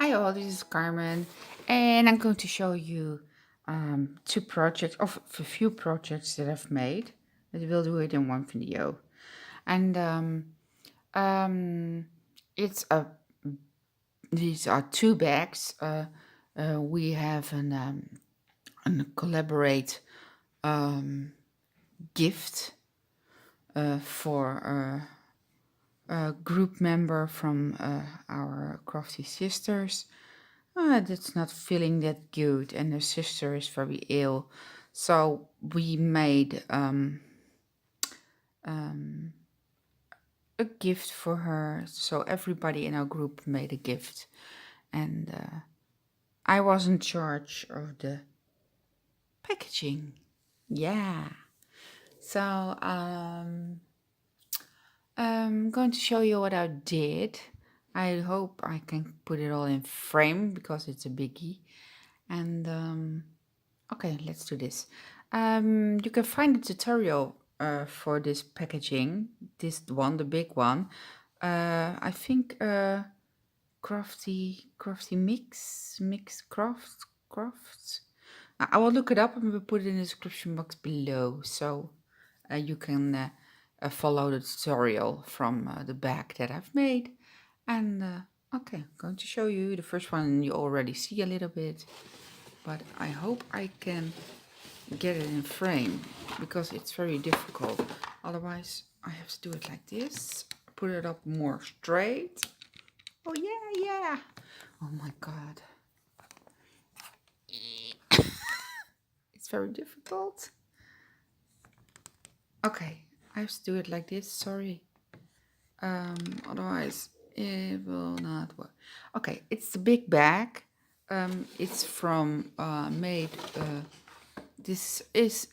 Hi all, this is Carmen, and I'm going to show you two projects, of a few projects that I've made. But we'll do it in one video, and um, it's a. These are two bags. We have an collaborate gift for a group member from our crafty sisters. That's not feeling that good, and her sister is very ill. So we made a gift for her. So everybody in our group made a gift, and I was in charge of the packaging. Yeah. So I'm going to show you what I did. I hope I can put it all in frame because it's a biggie. And okay, let's do this. You can find a tutorial for this packaging, this one, the big one. I think crafty mix crafts. I will look it up and we'll put it in the description box below, so you can follow the tutorial from the bag that I've made. And okay, I'm going to show you the first one. You already see a little bit, but I hope I can get it in frame because it's very difficult. Otherwise, I have to do it like this. Put it up more straight. Oh yeah. Oh my god. It's very difficult. Okay, I have to do it like this. Sorry. Otherwise it will not work. Okay, it's the big bag. It's from made. This is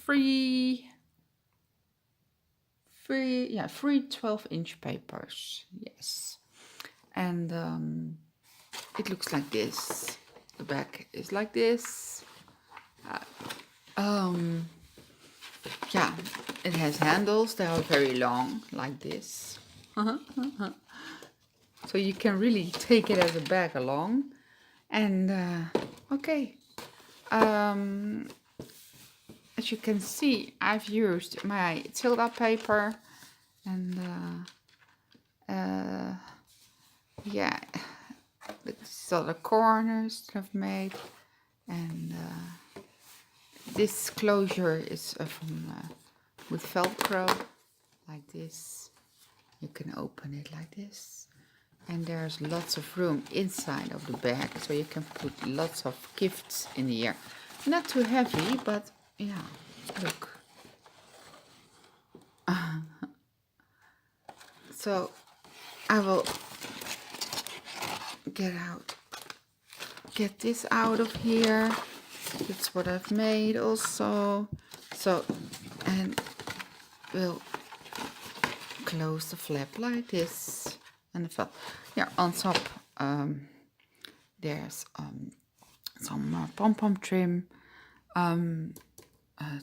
free 12-inch papers. Yes, and it looks like this. The back is like this. Yeah, it has handles. They are very long, like this. So you can really take it as a bag along. And okay, as you can see, I've used my Tilda paper, and yeah, these are the corners that I've made, and this closure is from with Velcro, like this. You can open it like this, and there's lots of room inside of the bag, so you can put lots of gifts in here. Not too heavy, but yeah, look. So I will get this out of here. That's what I've made also. So, and we'll close the flap like this, and the flap. Yeah, on top there's some pom-pom trim,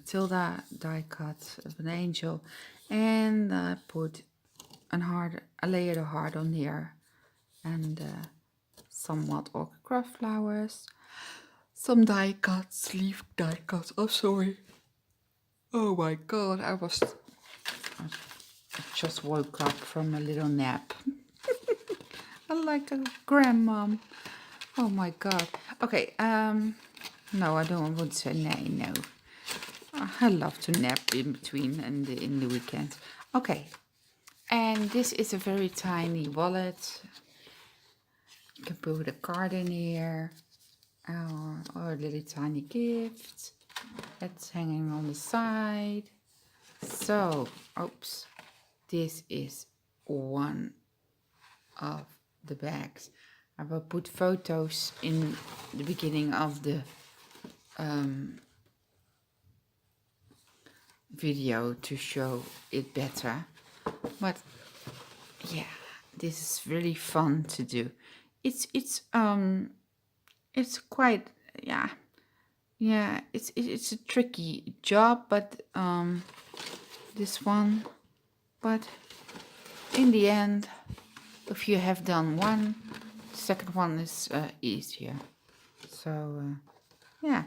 Tilda die cut of an angel, and I put a layer of heart on here, and somewhat orchid craft flowers, some die cuts, leaf die cuts. Oh, sorry. Oh my god, I just woke up from a little nap. Like a grandmom. Oh my god. Okay, no, I don't want to say no. I love to nap in between and in the weekend. Okay, and this is a very tiny wallet. You can put a card in here, or a little tiny gift that's hanging on the side. So, oops, this is one of the bags. I will put photos in the beginning of the video to show it better. But yeah, this is really fun to do. It's quite, it's a tricky job, but this one, but in the end, if you have done one, second one is easier. So yeah,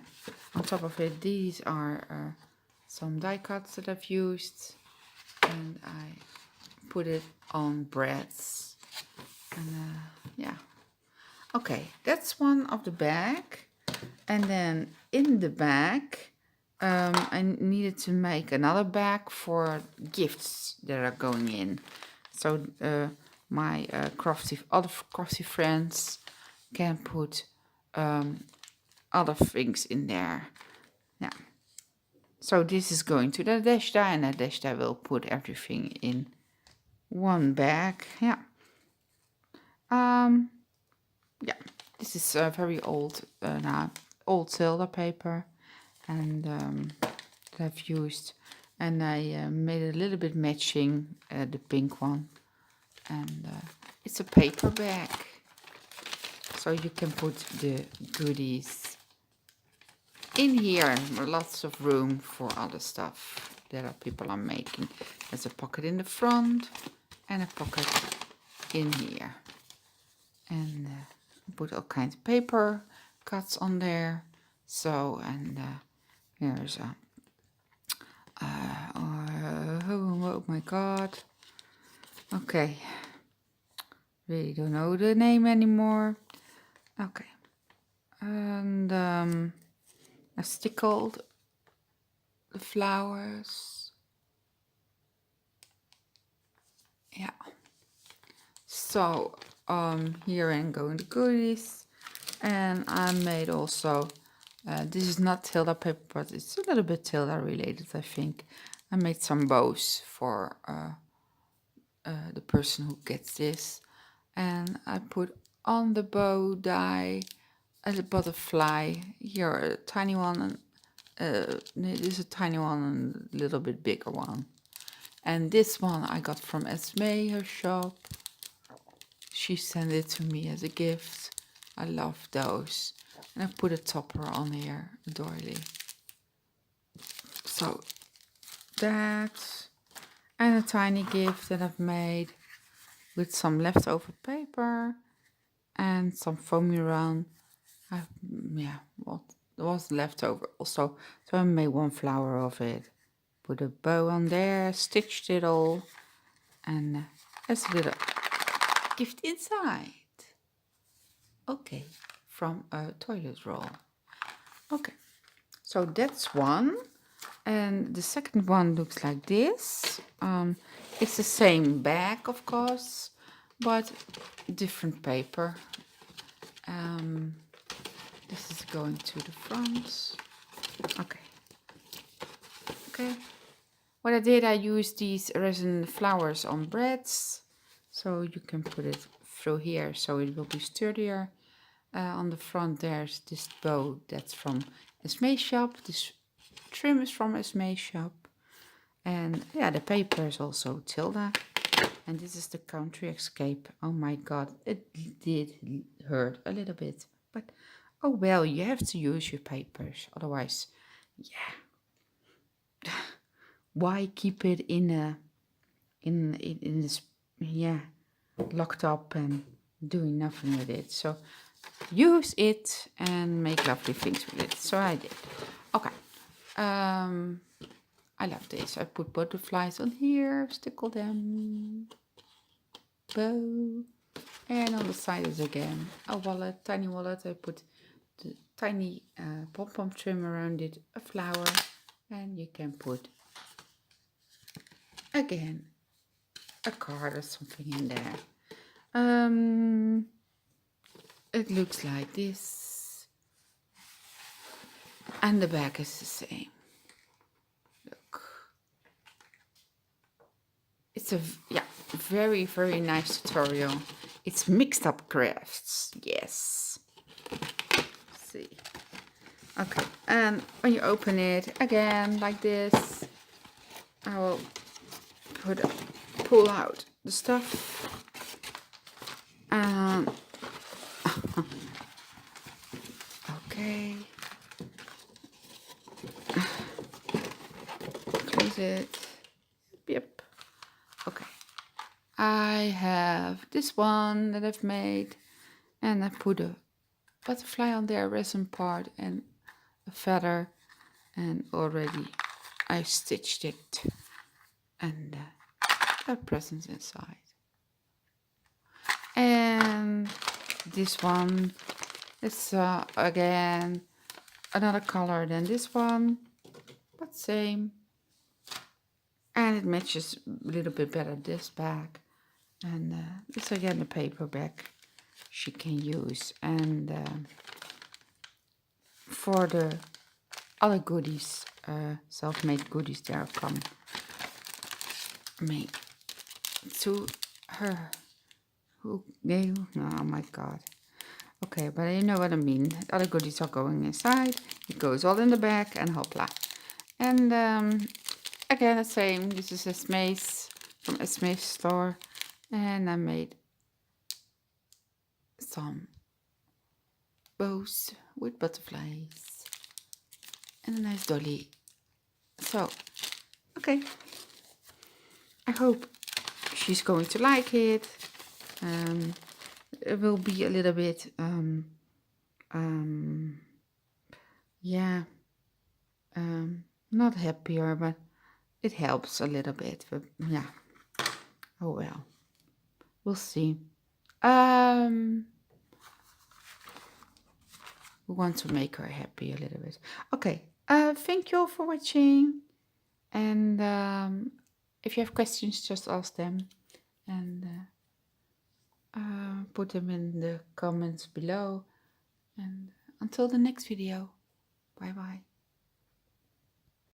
on top of it, these are some die cuts that I've used, and I put it on breads. And yeah, okay, that's one of the bag. And then in the bag, I needed to make another bag for gifts that are going in. So my other crafty friends can put other things in there. Yeah. So this is going to the Dashda, and the Dashda will put everything in one bag. Yeah. Yeah. This is very old old Tilda paper, and that I've used, and I made a little bit matching the pink one, and it's a paper bag, so you can put the goodies in here. Lots of room for other stuff that people are making. There's a pocket in the front and a pocket in here, and put all kinds of paper cuts on there. So, and here's a oh my god, okay, really don't know the name anymore. Okay, and I stickled the flowers. Yeah, so here I'm going the goodies, and I made also this is not Tilda paper, but it's a little bit Tilda related, I think. I made some bows for the person who gets this, and I put on the bow die a butterfly. Here a tiny one, and this is a tiny one and a little bit bigger one. And this one I got from Esme, her shop. She sent it to me as a gift. I love those. And I put a topper on here, adorably. So that, and a tiny gift that I've made with some leftover paper and some foam around. Yeah, what was left over also. So I made one flower of it. Put a bow on there, stitched it all, and there's a little gift inside. Okay, from a toilet roll. Okay, so that's one. And the second one looks like this. It's the same bag, of course, but different paper. This is going to the front. Okay. Okay. What I did, I used these resin flowers on breads, so you can put it through here, so it will be sturdier. On the front, there's this bow that's from Esme shop. This trim is from Esme shop, and yeah, the paper is also Tilda. And this is the Country Escape. Oh my god, it did hurt a little bit, but oh well, you have to use your papers, otherwise, yeah. Why keep it in this, yeah, locked up and doing nothing with it? So use it and make lovely things with it. So I did. Okay. I love this. I put butterflies on here, stickle them, bow, and on the sides again a wallet, tiny wallet. I put the tiny pom-pom trim around it, a flower, and you can put again a card or something in there. It looks like this, and the back is the same. Look, it's a very, very nice tutorial. It's mixed up crafts, yes. See, okay, and when you open it again like this, I will pull out the stuff. Okay, close it. Yep. Okay, I have this one that I've made. And I put a butterfly on their resin part and a feather, and already I stitched it, and a present inside. And this one is again another color than this one, but same, and it matches a little bit better this bag. And it's again a paper bag she can use. And for the other goodies, self-made goodies, there come me to her. Who they? Oh my god. Okay, but you know what I mean. Other goodies are going inside. It goes all in the bag and hopla. And again the same. This is Esme's from Esme's store, and I made some bows with butterflies and a nice dolly. So, okay. I hope she's going to like it. It will be a little bit, yeah, not happier, but it helps a little bit. But yeah, oh well, we'll see. We want to make her happy a little bit. Okay, thank you all for watching. And if you have questions, just ask them. And put them in the comments below. And until the next video, bye bye.